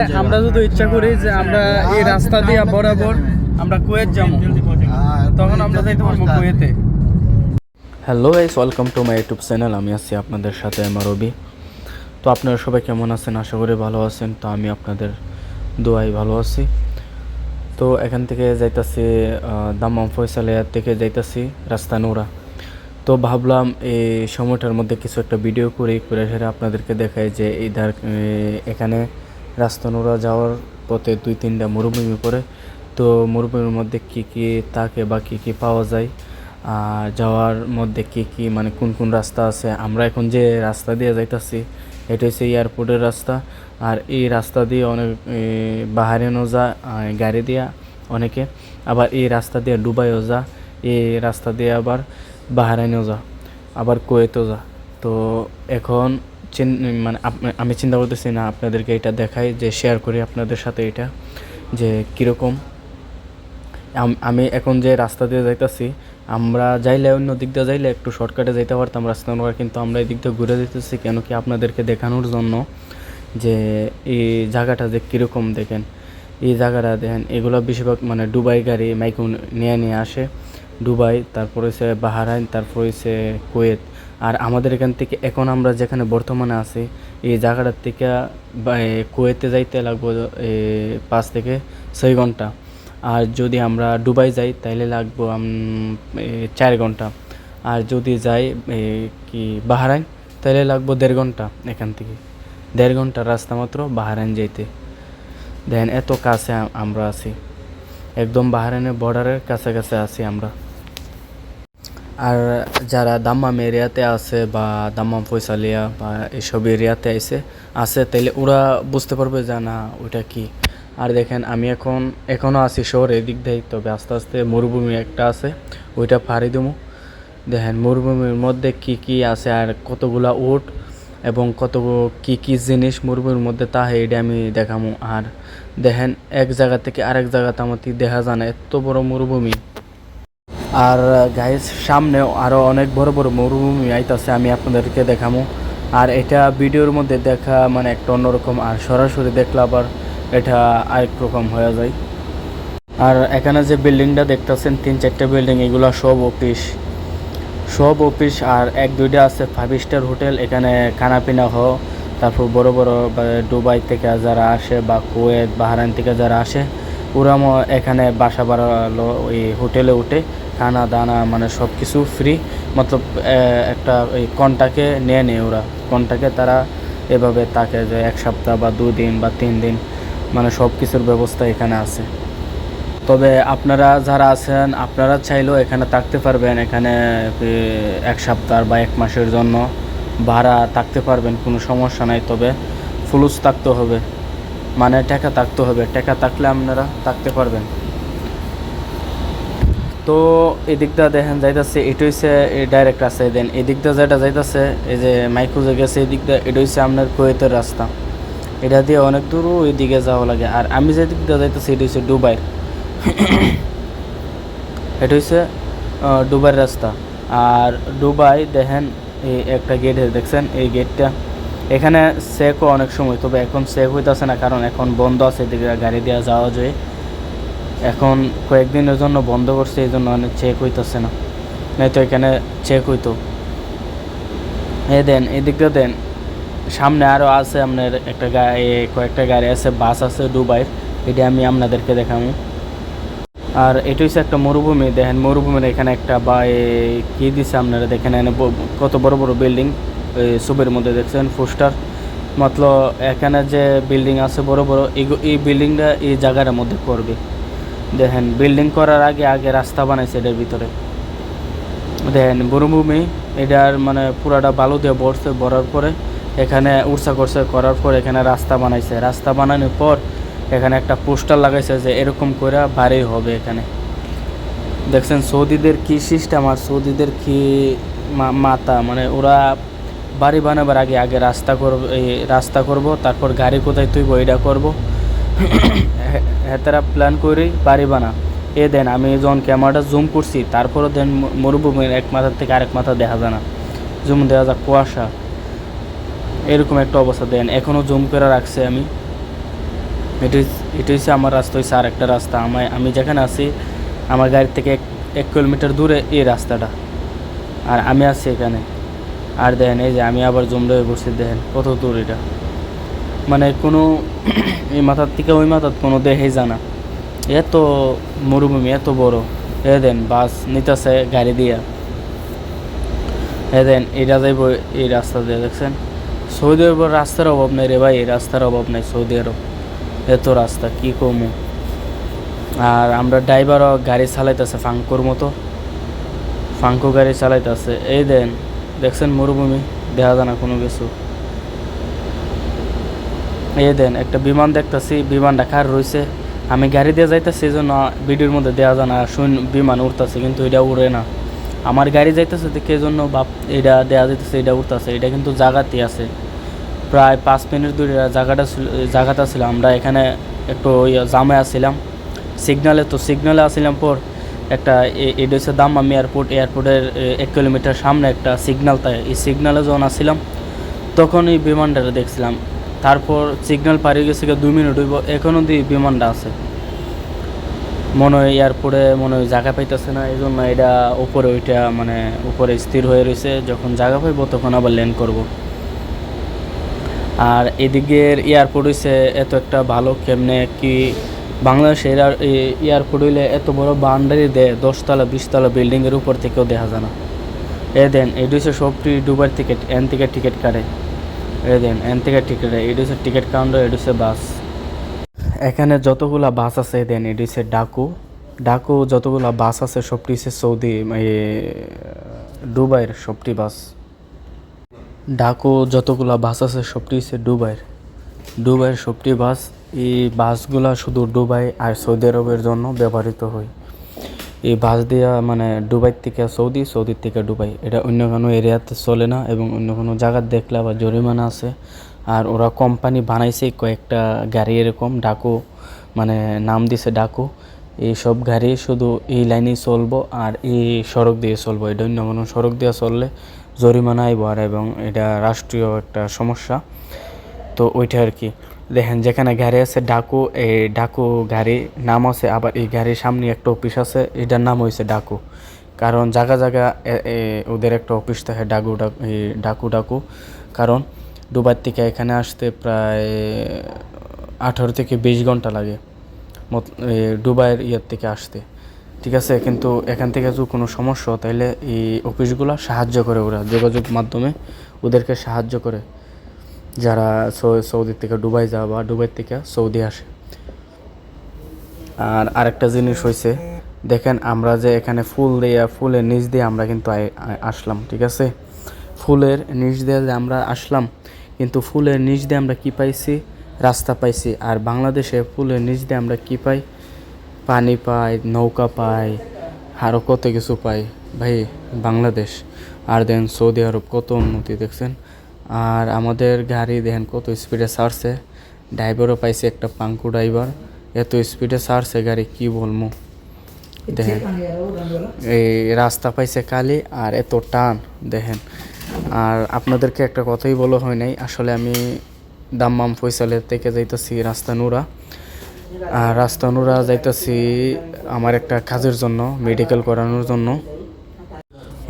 আমরা যদি ইচ্ছা করি যে আমরা এই রাস্তা দিয়ে বরাবর আমরা কুয়েত যাবো, তখন আমরা যাইতে পারবো কুয়েতে। Hello guys, welcome to my YouTube channel. আমি আছি আপনাদের সাথে আমার রবি। তো আপনারা সবাই কেমন আছেন? আশা করি ভালো আছেন। তো আমি আপনাদের দোয়াই ভালো আছি। তো এখান থেকে যাইতাছি দাম্মাম ফয়সালিয়া থেকে যাইতাছি রাস্তা নোরা। তো ভাবলাম এই সময়টার মধ্যে কিছু একটা ভিডিও করে সেটা আপনাদেরকে দেখাই যে এখানে রাস্তা নোরা যাওয়ার পথে 2-3টা মরুভূমি পড়ে। তো মরুভূমির মধ্যে কী কী থাকে বা কী কী পাওয়া যায়, আর যাওয়ার মধ্যে কী কী মানে কোন কোন রাস্তা আছে। আমরা এখন যে রাস্তা দিয়ে যাইতাছি এটা হচ্ছে এয়ারপোর্টের রাস্তা। আর এই রাস্তা দিয়ে অনেক বাহারিনও যায় গাড়ি দিয়া অনেকে, আবার এই রাস্তা দিয়ে দুবাইও যা, এই রাস্তা দিয়ে আবার বাহরাইনও যা, আবার কুয়েতও যা। তো এখন মানে আমি চিন্তা করতেছি না আপনাদেরকে এটা দেখাই, যে শেয়ার করি আপনাদের সাথে এটা যে কীরকম। আমি এখন যে রাস্তা দিয়ে যাইতেছি, আমরা যাইলে অন্য দিক দিয়ে যাইলে একটু শর্টকাটে যাইতে পারতাম রাস্তা অনুযায়ী, কিন্তু আমরা এই দিক দিয়ে ঘুরে যেতেছি কেন কি আপনাদেরকে দেখানোর জন্য যে এই জায়গাটা যে কীরকম। দেখেন এই জায়গাটা দেখেন, এগুলো বেশিরভাগ মানে দুবাই গাড়ি মাইকু নিয়ে আসে। দুবাই, তারপর হচ্ছে বাহরাইন, তারপর হচ্ছে কুয়েত। আর আমাদের এখান থেকে এখন আমরা যেখানে বর্তমানে আছি এই জায়গাটার থেকে কুয়েতে যাইতে লাগবো 5 থেকে 6 ঘন্টা। আর যদি আমরা দুবাই যাই তাহলে লাগবো 4 ঘন্টা। আর যদি যাই কি বাহরাইন তাহলে লাগবো 1.5 ঘন্টা। এখান থেকে 1.5 ঘন্টার রাস্তা মাত্র বাহরাইন যাইতে। দেখেন এত কাছে আমরা আছি, একদম বাহরাইনের বর্ডারের কাছাকাছি আছি আমরা। আর যারা দাম্মাম এরিয়াতে আছে বা দাম্মাম ফয়সালিয়া বা এসব এরিয়াতে আছে তাইলে ওরা বুঝতে পারবে যে না ওইটা কি। আর দেখেন আমি এখনও আছি শহরে এদিক দিয়ে, তবে আস্তে আস্তে মরুভূমি একটা আছে ওইটা পাড়ি দেবো। দেখেন মরুভূমির মধ্যে কি কি আছে আর কতগুলা উট এবং কত কি কি জিনিস মরুভূমির মধ্যে এটা আমি দেখাবো। আর দেখেন এক জায়গা থেকে আরেক জায়গাতে আমাদের দেখা যায় না, এত বড় মরুভূমি। আর গাইস সামনে আরও অনেক বড় বড় মরুভূমি আইতাছে, আমি আপনাদেরকে দেখাবো। আর এটা ভিডিওর মধ্যে দেখা মানে একটা অন্যরকম, আর সরাসরি দেখলে আবার এটা আরেক রকম হয়ে যায়। আর এখানে যে বিল্ডিংটা দেখতেছেন 3-4টা বিল্ডিং, এগুলো সব অফিস আর 1-2টা আছে 5 স্টার হোটেল। এখানে খানাপিনা তারপর বড় বড় দুবাই থেকে যারা আসে বা কুয়েত বাহরাইন থেকে যারা আসে ওরা এখানে বাসা বাড়ালো ওই হোটেলে উঠে, খানা দানা মানে সব কিছু ফ্রি। মতলব একটা ওই কন্টাকে নেয় ওরা, কন্টাকে তারা এভাবে তাকে যে 1 সপ্তাহ বা 2 দিন বা 3 দিন মানে সব কিছুর ব্যবস্থা এখানে আছে। তবে আপনারা যারা আছেন আপনারা চাইলেও এখানে থাকতে পারবেন। এখানে 1 সপ্তাহ বা 1 মাসের জন্য ভাড়া থাকতে পারবেন, কোনো সমস্যা নাই। তবে ফুলুস থাকতে হবে, মানে টাকা থাকতে হবে, টাকা থাকলে আপনারা থাকতে পারবেন। তো এদিকটা দেখেন যাইতেছে, এটা হচ্ছে ডাইরেক্ট রাস্তা। দেন এদিকটা যেটা যাইতেছে এই যে মাইকুজে গেছে এদিকটা, এটা হচ্ছে আপনার কুয়েতের রাস্তা। এটা দিয়ে অনেক দূর ওইদিকে যাওয়া লাগে। আর আমি যে দিকটা যাইতেছি এটা হচ্ছে দুবাইয়ের এটা হচ্ছে দুবাইয়ের রাস্তা। আর দুবাই দেখেন এই একটা গেট দেখছেন, এই গেটটা এখানে চেকও অনেক সময়, তবে এখন চেক হইতেছে না কারণ এখন বন্ধ আছে, এদিকে গাড়ি দেওয়া যাওয়া যায়। এখন কয়েকদিনের জন্য বন্ধ করছে, এই জন্য অনেক চেক হইতেছে না, নয়তো এখানে চেক হইতো। দেন এদিকটা দেন সামনে আরও আছে আপনার একটা কয়েকটা গাড়ি আছে, বাস আছে দুবাইয়ের, এটা আমি আপনাদেরকে দেখাবো। আর এটা হচ্ছে একটা মরুভূমি। দেখেন মরুভূমির এখানে একটা বা কী দিছে আপনারা দেখেন, এখানে কত বড় বড় বিল্ডিং ছবির মধ্যে দেখছেন পোস্টার। মতলব এখানে যে বিল্ডিং আছে বড় বড়, এই বিল্ডিংটা এই জায়গাটার মধ্যে করবে। দেখেন বিল্ডিং করার আগে রাস্তা বানাইছে এটার ভিতরে। দেখেন মরুভূমি, এটার মানে পুরাটা বালু দিয়ে ভরার পরে এখানে উৎসা করার পর এখানে রাস্তা বানাইছে। রাস্তা বানানোর পর এখানে একটা পোস্টার লাগাইছে যে এরকম করে বাড়ি হবে এখানে। দেখছেন সৌদিদের কি সিস্টেম আর সৌদিদের কি মাথা, মানে ওরা বাড়ি বানাবার আগে রাস্তা করব, তারপর গাড়ি কোথায় তুইব এটা করব, তারা প্ল্যান করে বাড়ি বানা। দেন আমি যখন ক্যামেরাটা জুম করছি তারপরও দেন মরুভূমির এক মাথা থেকে আরেক মাথা দেখা যায় না, জুম দেওয়া যায় কুয়াশা, এরকম একটা অবস্থা। দেন এখনও জুম করে রাখছে আমি। এটা এটা হচ্ছে আমার রাস্তা, হচ্ছে আর একটা রাস্তা। আমি যেখানে আছি আমার গাড়ির থেকে 1 কিলোমিটার দূরে এই রাস্তাটা, আর আমি আছি এখানে। আর দেখেন এই যে আমি আবার জমলে হয়ে পড়ছি, দেখেন কত দূর এটা, মানে কোনো এই মাথার থেকে ওই মাথার কোনো দেখাই জানা, এত মরুভূমি এত বড়। এ দেন বাস নিতেছে গাড়ি দিয়া, এ দেন এটা যাইব এই রাস্তা দিয়ে, দেখছেন। সৌদি আরব রাস্তার অভাব নেই রে ভাই, এই রাস্তার অভাব নেই সৌদি আরব, এত রাস্তা কি কমু। আর আমরা ড্রাইভারও গাড়ি চালাইতেছে ফাঙ্কুর মতো, ফাঙ্কু গাড়ি চালাইতেছে। এই দেন দেখছেন মরুভূমি, দেখা যায় না কোনো কিছু। এই দেন একটা বিমান দেখতেছি, বিমানটা কার রয়েছে, আমি গাড়ি দিয়ে যাইতেছি এই জন্য ভিডিওর মধ্যে দেওয়া যায় না, শুন বিমান উঠতেছে কিন্তু এটা উড়ে না। আমার গাড়ি যাইতেছে দেখে এই জন্য বাপ এটা দেওয়া যাইতেছে, এটা উঠতেছে, এটা কিন্তু জায়গাতে আছে। প্রায় 5 মিনিট দূরে জায়গাটা ছিল। আমরা এখানে একটু ওই জামে আসছিলাম সিগনালে, তো সিগনালে আসছিলাম পর একটা এটা হচ্ছে দাম্মাম এয়ারপোর্টের 1 কিলোমিটার সামনে একটা সিগনাল, তাই এই সিগনালে যখন আসছিলাম তখন এই বিমানটা দেখছিলাম। তারপর সিগন্যাল পাড়িয়ে গেছে 2 মিনিট হইব, এখনও দিয়ে বিমানটা আছে। মনে হয় এয়ারপোর্টে মনে হয় জায়গা পাইতেছে না, এই জন্য এটা উপরে ওইটা মানে উপরে স্থির হয়ে রয়েছে, যখন জায়গা পাইব তখন আবার ল্যান্ড করব। আর এদিকের এয়ারপোর্ট হইছে এত একটা ভালো, কেমনে কি বাংলাদেশের এয়ারপোর্ট হইলে এত বড় বাউন্ডারি দেয়, 10 তলা 20 তলা বিল্ডিংয়ের উপর থেকেও দেখা যায় না। এ দেন এটা হচ্ছে সবটি দুবার টিকিট, এন থেকে টিকিট কাটে। এই দেন এন থেকে টিকিট, এটা হচ্ছে টিকিট কাউন্টার, এটা হচ্ছে বাস। এখানে যতগুলা বাস আছে দেন এটা হচ্ছে ডাকু যতগুলা বাস আছে সবটি হচ্ছে সৌদি দুবাইয়ের সবটি বাস। ডাকু যতগুলা বাস আছে সবটি হচ্ছে দুবাইয়ের সবটি বাস। এই বাসগুলা শুধু দুবাই আর সৌদি আরবের জন্য ব্যবহৃত হয়। এই বাস দিয়া মানে দুবাই থেকে সৌদির থেকে দুবাই, এটা অন্য কোনো এরিয়াতে চলে না, এবং অন্য কোনো জায়গার দেখলে আবার জরিমানা আছে। আর ওরা কোম্পানি বানাইছে কয়েকটা গাড়ি এরকম ডাকু, মানে নাম দিছে ডাকু। এই সব গাড়ি শুধু এই লাইনেই চলবো আর এই সড়ক দিয়ে চলবো, এটা অন্য কোনো সড়ক দিয়ে চললে জরিমানা আইব, আর এবং এটা রাষ্ট্রীয় একটা সমস্যা। তো ওইটা আর কি। দেখেন যেখানে গাড়ি আছে ডাকু, এই ডাকু গাড়ি নাম আছে, আবার এই গাড়ির সামনে একটা অফিস আছে, এটার নাম হয়েছে ডাকু। কারণ জায়গা জায়গা ওদের একটা অফিস থাকে ডাকু। কারণ দুবাই থেকে এখানে আসতে প্রায় 18 থেকে 20 ঘন্টা লাগে দুবাইয়ের ইয়ের থেকে আসতে, ঠিক আছে। কিন্তু এখান থেকে যদি কোনো সমস্যা হয় তাহলে এই অফিসগুলো সাহায্য করে, ওরা যোগাযোগ মাধ্যমে ওদেরকে সাহায্য করে, যারা সৌদি থেকে দুবাই যাওয়া বা দুবাই থেকে সৌদি আসে। আর আরেকটা জিনিস হয়েছে, দেখেন আমরা যে এখানে ফুলের নিচ দিয়ে আমরা কিন্তু আসলাম, ঠিক আছে। ফুলের নিচ দিয়ে যে আমরা আসলাম, কিন্তু ফুলের নিচ দিয়ে আমরা কী পাইছি, রাস্তা পাইছি। আর বাংলাদেশে ফুলের নিচ দিয়ে আমরা কী পাই, পানি পাই, নৌকা পাই, আরও কত কিছু পাই ভাই বাংলাদেশ। আর দেন সৌদি আরব কত উন্নতি দেখছেন। আর আমাদের গাড়ি দেখেন কত স্পিডে ছাড়ছে, ড্রাইভারও পাইছে একটা পাঙ্কু ড্রাইভার, এত স্পিডে ছাড়ছে গাড়ি কি বলবো। দেখেন এই রাস্তা পাইছে কালি আর এত টান দেখেন। আর আপনাদেরকে একটা কথাই বলা হয় নাই, আসলে আমি দাম্মাম ফয়সালের থেকে যাইতেছি রাস্তা নুরা, আর রাস্তা নুরা যাইতেছি আমার একটা কাজের জন্য, মেডিকেল করানোর জন্য।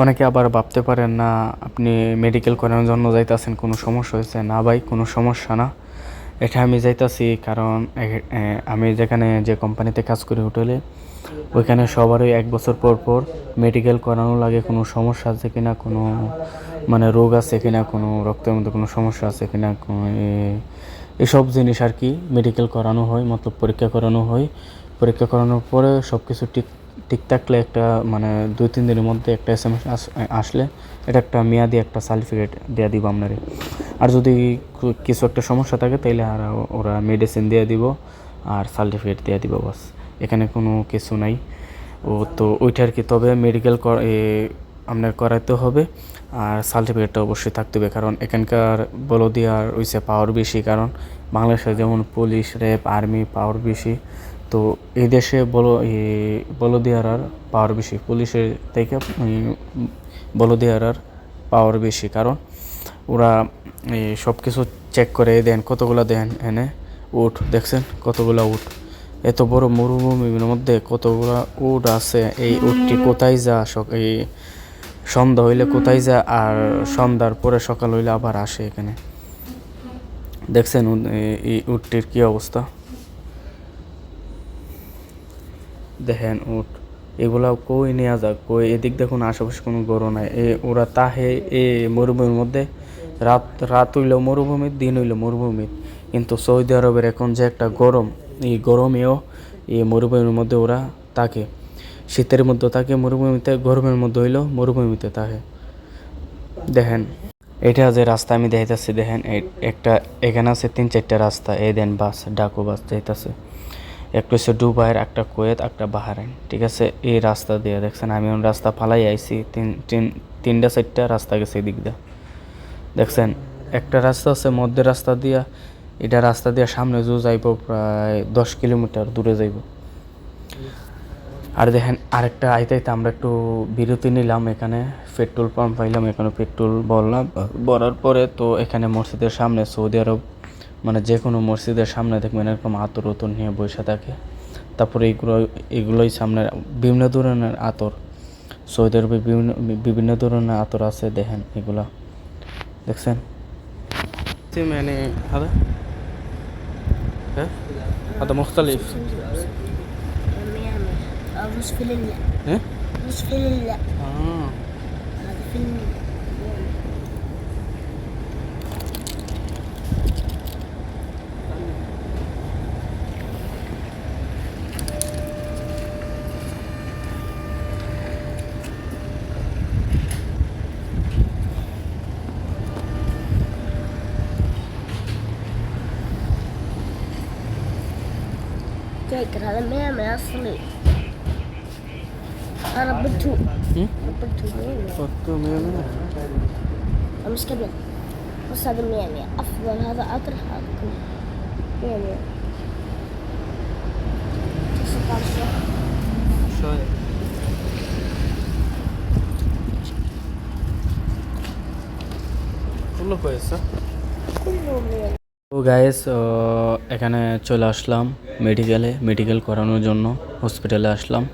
অনেকে আবার ভাবতে পারেন না আপনি মেডিকেল করানোর জন্য যাইতেছেন কোনো সমস্যা হয়েছে, না ভাই কোনো সমস্যা না। এটা আমি যাইতেছি কারণ আমি যেখানে যে কোম্পানিতে কাজ করি হোটেলে, ওইখানে সবারই 1 বছর পর পর মেডিকেল করানো লাগে, কোনো সমস্যা আছে কিনা, কোনো মানে রোগ আছে কিনা, কোনো রক্তের মধ্যে কোনো সমস্যা আছে কিনা, এসব জিনিস আর কি মেডিকেল করানো হয়, মতলব পরীক্ষা করানো হয়। পরীক্ষা করানোর পরে সব কিছু ঠিক থাকলে একটা মানে 2-3 দিনের মধ্যে একটা SMS আসলে এটা একটা মেয়াদি একটা সার্টিফিকেট দেওয়া দিব আপনারে। আর যদি কিছু একটা সমস্যা থাকে তাইলে আর ওরা মেডিসিন দিয়ে দিব আর সার্টিফিকেট দিয়ে দিব, বাস। এখানে কোনো কিছু নাই। তো ওইটা আর কি। তবে মেডিকেল আপনার করাইতে হবে, আর সার্টিফিকেটটা অবশ্যই থাকতে হবে, কারণ এখানকার বলদিয়ার ওইসে পাওয়ার বেশি। কারণ বাংলাদেশে যেমন পুলিশ, র্যাব, আর্মি পাওয়ার বেশি, তো এই দেশে বলদিয়ার আর পাওয়ার বেশি, পুলিশের থেকে বলদিয়ার আর পাওয়ার বেশি। কারণ ওরা সব কিছু চেক করে দেন, কতগুলো দেন এনে উট দেখছেন কতগুলা উট, এত বড় মরুভূমির মধ্যে কতগুলা উট আছে। এই উটটি কোথায় যা এই সন্ধ্যা হইলে কোথায় যা, আর সন্ধ্যার পরে সকাল হইলে আবার আসে এখানে। দেখছেন এই উটটির কি অবস্থা, দেখেন উট এগুলা কই নেওয়া যাক, কই এদিক দেখুন আশেপাশে কোনো গরু নাই। ওরা তাহে এ মরুভূমির মধ্যে রাত হইলেও মরুভূমি, দিন হইলেও মরুভূমি। কিন্তু সৌদি আরবের এখন যে একটা গরম, এই গরমেও এই মরুভূমির মধ্যে ওরা থাকে। শীতের মধ্যে থাকে মরুভূমিতে, গরমের মধ্যে হইলেও মরুভূমিতে থাকে। দেখেন এটা যে রাস্তা আমি দেখাইতেছি, দেখেন একটা এখানে আছে 3-4টা রাস্তা। এই দেন বাস, ডাকু বাস যাইতেছে। একটা হচ্ছে দুবাইয়ের, একটা কুয়েত, একটা বাহারাইন, ঠিক আছে। এই রাস্তা দিয়ে দেখছেন আমি রাস্তা ফালাই আইছি, 3-4টা রাস্তা গেছে এদিক দিয়ে। দেখছেন একটা রাস্তা আছে মধ্যে রাস্তা দিয়া, এটা রাস্তা দিয়ে সামনে যাইব প্রায় 10 কিলোমিটার দূরে যাইব। আর দেখেন আরেকটা আইতে আমরা একটু বিরতি নিলাম, এখানে পেট্রোল পাম্প পাইলাম, এখানে পেট্রোল ভরলাম। ভরার পরে তো এখানে মসজিদের সামনে, সৌদি আরব মানে যে কোনো মসজিদের সামনে দেখবেন এরকম আতর উতর নিয়ে বসে থাকে। তারপরে এগুলোই সামনে বিভিন্ন ধরনের আতর, সৌদি আরবে বিভিন্ন ধরনের আতর আছে। দেখেন এগুলা দেখছেন মানে هذا مختلف. رز فليلة. ايه رز فليلة. اه هذا فيلم. فاكر هذا ميامي أصلي. أنا ربيته. ربيته ميامي. مش كبير. بس هذا ميامي أفضل، هذا أطرح أكل ميامي. 16 شوية كله كويس صح؟ كله ميامي. তো গাইস এখানে চলে আসলাম মেডিকেল করানোর জন্য, হসপিটালে আসলাম।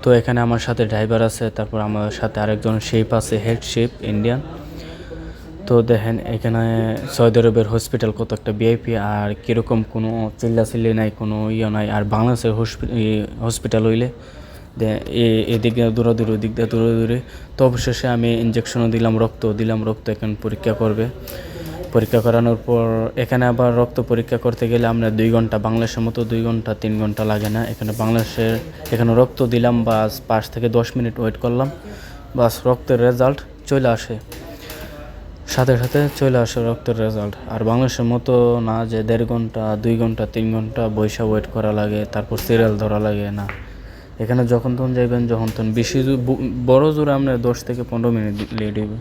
তো এখানে আমার সাথে ড্রাইভার আছে, তারপর আমার সাথে আরেকজন শেফ আছে, হেড শেফ ইন্ডিয়ান। তো দেখেন এখানে সৌদি আরবের হসপিটাল কত একটা ভিআইপি, আর কীরকম কোনো চিল্লাচিল্লি নাই, কোনো নাই। আর বাংলাদেশের হসপিটাল হইলে এদিকে দৌড়াদৌড়ি, ওদিক দিয়ে দৌড়াদৌড়ি। তো অবশেষে আমি ইঞ্জেকশনও দিলাম, রক্ত এখানে পরীক্ষা করবে। পরীক্ষা করানোর পর এখানে আবার রক্ত পরীক্ষা করতে গেলে আমরা 2 ঘন্টা, বাংলাদেশের মতো 2 ঘন্টা 3 ঘন্টা লাগে না। এখানে রক্ত দিলাম, বাস 5 থেকে 10 মিনিট ওয়েট করলাম, বাস রক্তের রেজাল্ট চলে আসে, সাথে সাথে চলে আসে রক্তের রেজাল্ট। আর বাংলাদেশের মতো না যে 1.5 ঘন্টা 2 ঘন্টা 3 ঘন্টা বৈশা ওয়েট করা লাগে, তারপর সিরিয়াল ধরা লাগে না। এখানে যখন তখন যাইবেন, যখন তখন বেশি বড় জোরে আমরা 10 থেকে 15 মিনিট লেট হইবে।